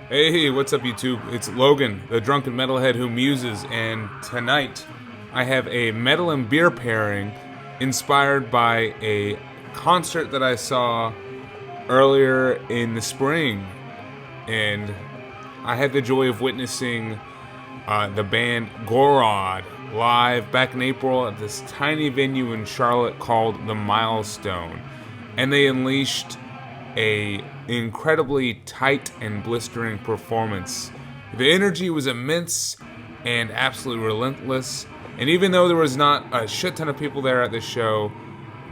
Hey, what's up, YouTube? It's Logan, the drunken metalhead who muses, and tonight I have a metal and beer pairing inspired by a concert that I saw earlier in the spring. And I had the joy of witnessing the band Gorod live back in April at this tiny venue in Charlotte called The Milestone. And they unleashed a incredibly tight and blistering performance. The energy was immense and absolutely relentless, and even though there was not a shit ton of people there at the show,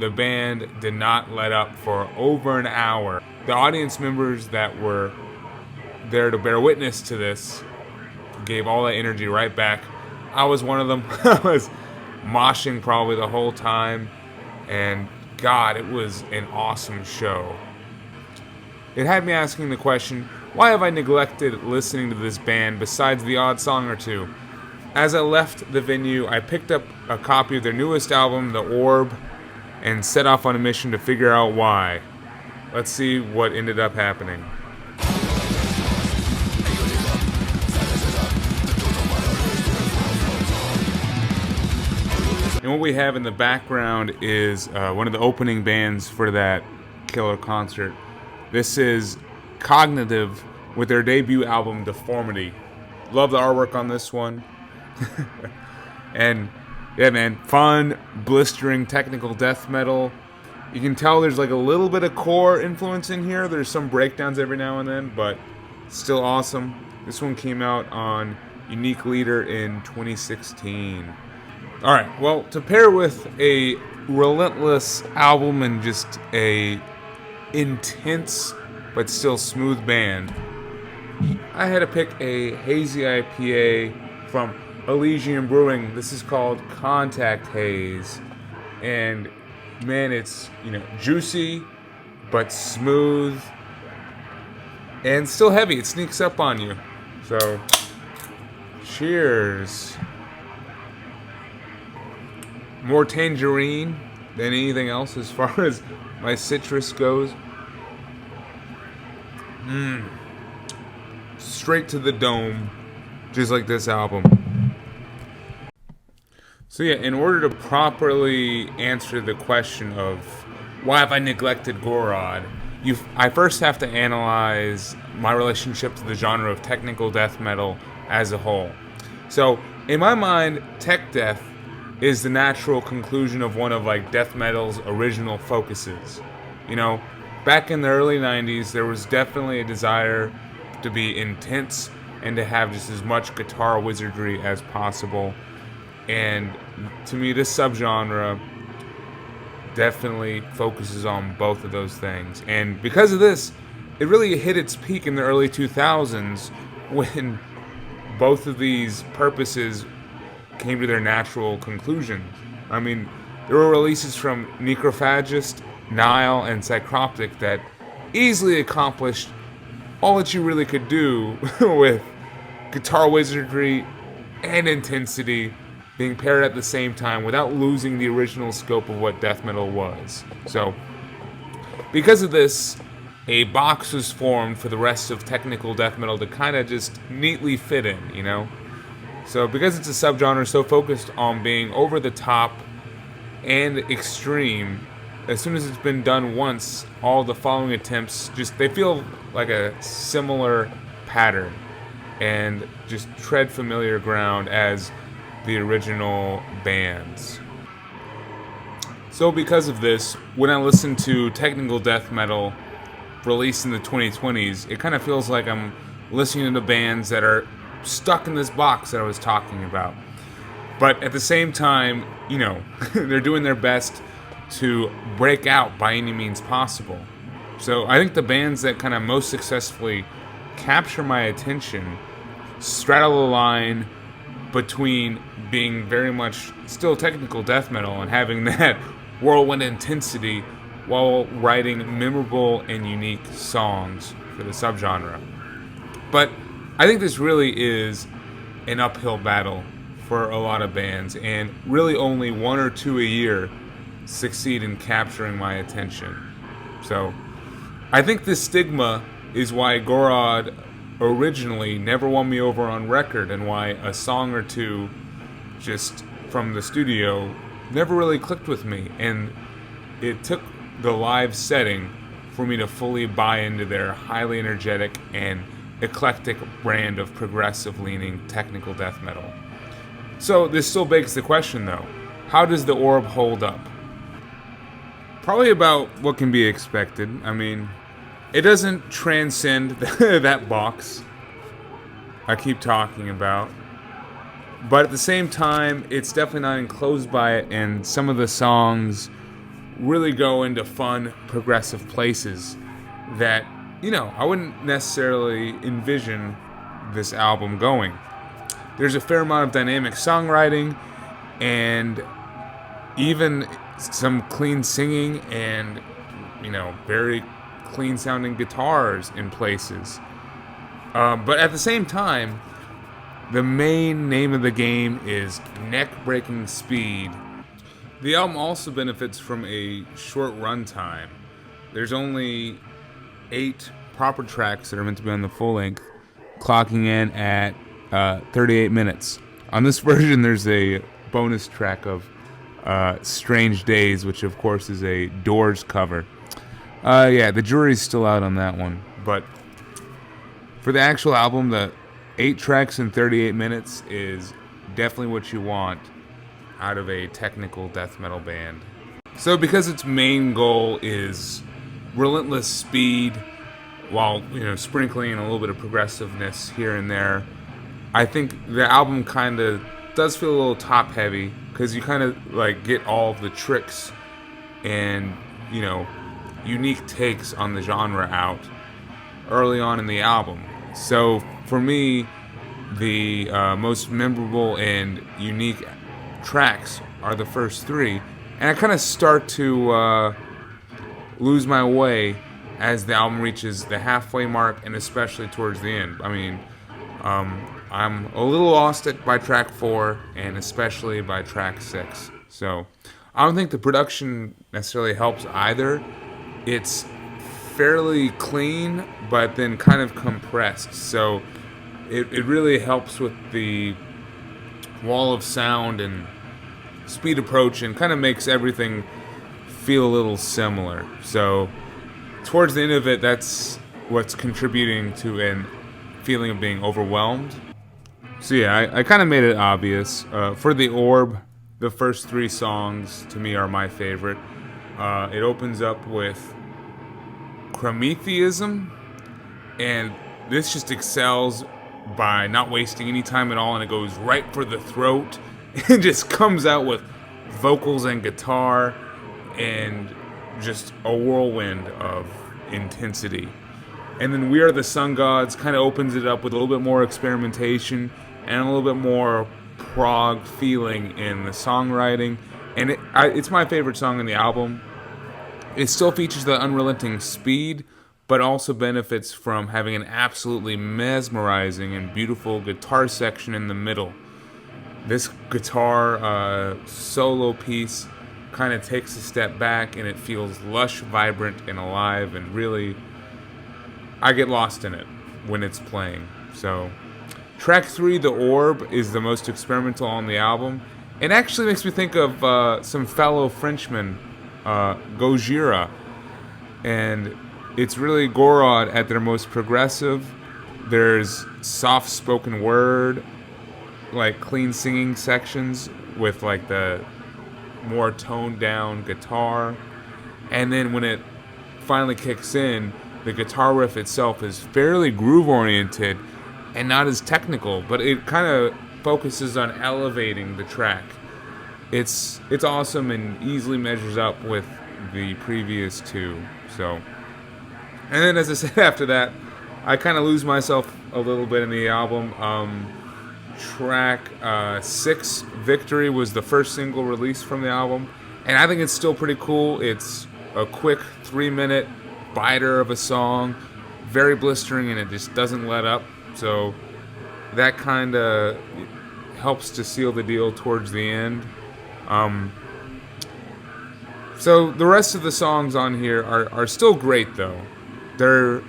the band did not let up for over an hour. The audience members that were there to bear witness to this gave all that energy right back. I was one of them. I was moshing probably the whole time, and God, it was an awesome show. It had me asking the question, why have I neglected listening to this band besides the odd song or two? As I left the venue, I picked up a copy of their newest album, The Orb, and set off on a mission to figure out why. Let's see what ended up happening. And what we have in the background is one of the opening bands for that killer concert. This is Cognitive with their debut album, Deformity. Love the artwork on this one. And yeah, man, fun, blistering, technical death metal. You can tell there's like a little bit of core influence in here. There's some breakdowns every now and then, but still awesome. This one came out on Unique Leader in 2016. Alright, well, to pair with a relentless album and just a intense but still smooth band, I had to pick a hazy IPA from Elysian Brewing. This is called Contact Haze, and man, it's juicy but smooth and still heavy. It sneaks up on you. So cheers. More tangerine than anything else as far as my citrus goes. Straight to the dome, just like this album. So yeah, in order to properly answer the question of why have I neglected Gorod, I first have to analyze my relationship to the genre of technical death metal as a whole. So in my mind, tech death is the natural conclusion of one of death metal's original focuses. Back in the early 90s, there was definitely a desire to be intense and to have just as much guitar wizardry as possible. And to me, this subgenre definitely focuses on both of those things. And because of this, it really hit its peak in the early 2000s when both of these purposes came to their natural conclusion. I mean, there were releases from Necrophagist, Nile, and Psychroptic that easily accomplished all that you really could do with guitar wizardry and intensity being paired at the same time without losing the original scope of what death metal was. So, because of this, a box was formed for the rest of technical death metal to kind of just neatly fit in, So because it's a subgenre so focused on being over the top and extreme, as soon as it's been done once, all the following attempts they feel like a similar pattern and just tread familiar ground as the original bands. So because of this, when I listen to technical death metal released in the 2020s, it kind of feels like I'm listening to bands that are stuck in this box that I was talking about. But at the same time, they're doing their best to break out by any means possible. So I think the bands that kind of most successfully capture my attention straddle the line between being very much still technical death metal and having that whirlwind intensity while writing memorable and unique songs for the subgenre. But I think this really is an uphill battle for a lot of bands, and really only one or two a year succeed in capturing my attention. So I think this stigma is why Gorod originally never won me over on record, and why a song or two just from the studio never really clicked with me. And it took the live setting for me to fully buy into their highly energetic and eclectic brand of progressive leaning technical death metal. So this still begs the question though, how does the Orb hold up? Probably about what can be expected. I mean, it doesn't transcend that box I keep talking about. But at the same time, it's definitely not enclosed by it, and some of the songs really go into fun, progressive places that, I wouldn't necessarily envision this album going. There's a fair amount of dynamic songwriting and even some clean singing and, very clean sounding guitars in places. But at the same time, the main name of the game is neck-breaking speed. The album also benefits from a short runtime. There's only 8 proper tracks that are meant to be on the full length, clocking in at 38 minutes. On this version, there's a bonus track of Strange Days, which of course is a Doors cover. The jury's still out on that one. But for the actual album, the 8 tracks in 38 minutes is definitely what you want out of a technical death metal band. So because its main goal is relentless speed while, sprinkling in a little bit of progressiveness here and there, I think the album kind of does feel a little top heavy because you kind of get all of the tricks and, unique takes on the genre out early on in the album. So for me, the most memorable and unique tracks are the first 3, and I kind of start to lose my way as the album reaches the halfway mark, and especially towards the end. I mean, I'm a little lost by track 4, and especially by track 6. So I don't think the production necessarily helps either. It's fairly clean, but then kind of compressed. So it really helps with the wall of sound and speed approach, and kind of makes everything feel a little similar. So towards the end of it, that's what's contributing to a feeling of being overwhelmed. So yeah, I kind of made it obvious. For the Orb, the first 3 songs to me are my favorite. It opens up with Prometheism, and this just excels by not wasting any time at all, and it goes right for the throat. It just comes out with vocals and guitar and just a whirlwind of intensity. And then We Are the Sun Gods kind of opens it up with a little bit more experimentation and a little bit more prog feeling in the songwriting. And it's my favorite song in the album. It still features the unrelenting speed, but also benefits from having an absolutely mesmerizing and beautiful guitar section in the middle. This guitar solo piece kind of takes a step back, and it feels lush, vibrant, and alive, and really, I get lost in it when it's playing. So, track 3, The Orb, is the most experimental on the album. It actually makes me think of some fellow Frenchmen, Gojira, and it's really Gorod at their most progressive. There's soft spoken word, clean singing sections with the more toned down guitar, and then when it finally kicks in, the guitar riff itself is fairly groove oriented and not as technical, but it kind of focuses on elevating the track. It's awesome and easily measures up with the previous 2. So, and then as I said, after that, I kind of lose myself a little bit in the album. Track 6, Victory, was the first single released from the album, and I think it's still pretty cool. It's a quick 3-minute biter of a song, very blistering, and it just doesn't let up. So that kind of helps to seal the deal towards the end. So the rest of the songs on here are still great, though. They're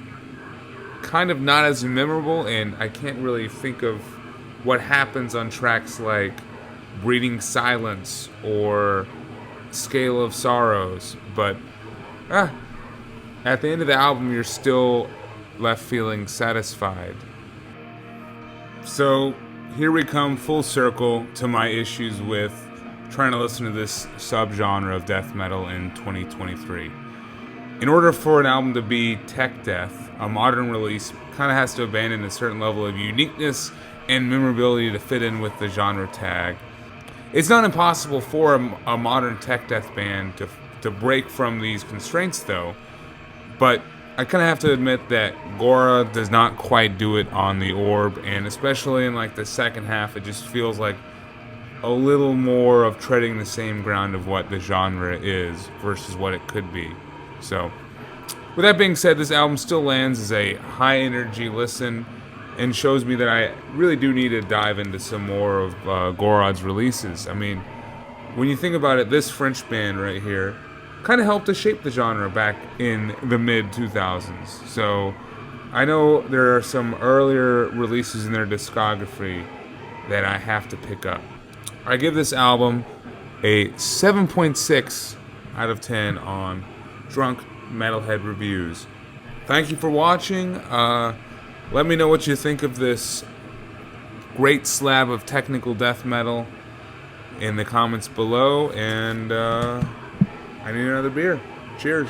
kind of not as memorable, and I can't really think of what happens on tracks like Breeding Silence or Scale of Sorrows, but at the end of the album, you're still left feeling satisfied. So here we come full circle to my issues with trying to listen to this subgenre of death metal in 2023. In order for an album to be tech death, a modern release kind of has to abandon a certain level of uniqueness and memorability to fit in with the genre tag. It's not impossible for a modern tech death band to break from these constraints, though, but I kind of have to admit that Gorod does not quite do it on the Orb, and especially in like the second half, it just feels like a little more of treading the same ground of what the genre is versus what it could be. So, with that being said, this album still lands as a high energy listen and shows me that I really do need to dive into some more of Gorod's releases. I mean, when you think about it, this French band right here kind of helped to shape the genre back in the mid 2000s. So I know there are some earlier releases in their discography that I have to pick up. I give this album a 7.6 out of 10 on Drunk Metalhead Reviews. Thank you for watching. Let me know what you think of this great slab of technical death metal in the comments below, and I need another beer. Cheers.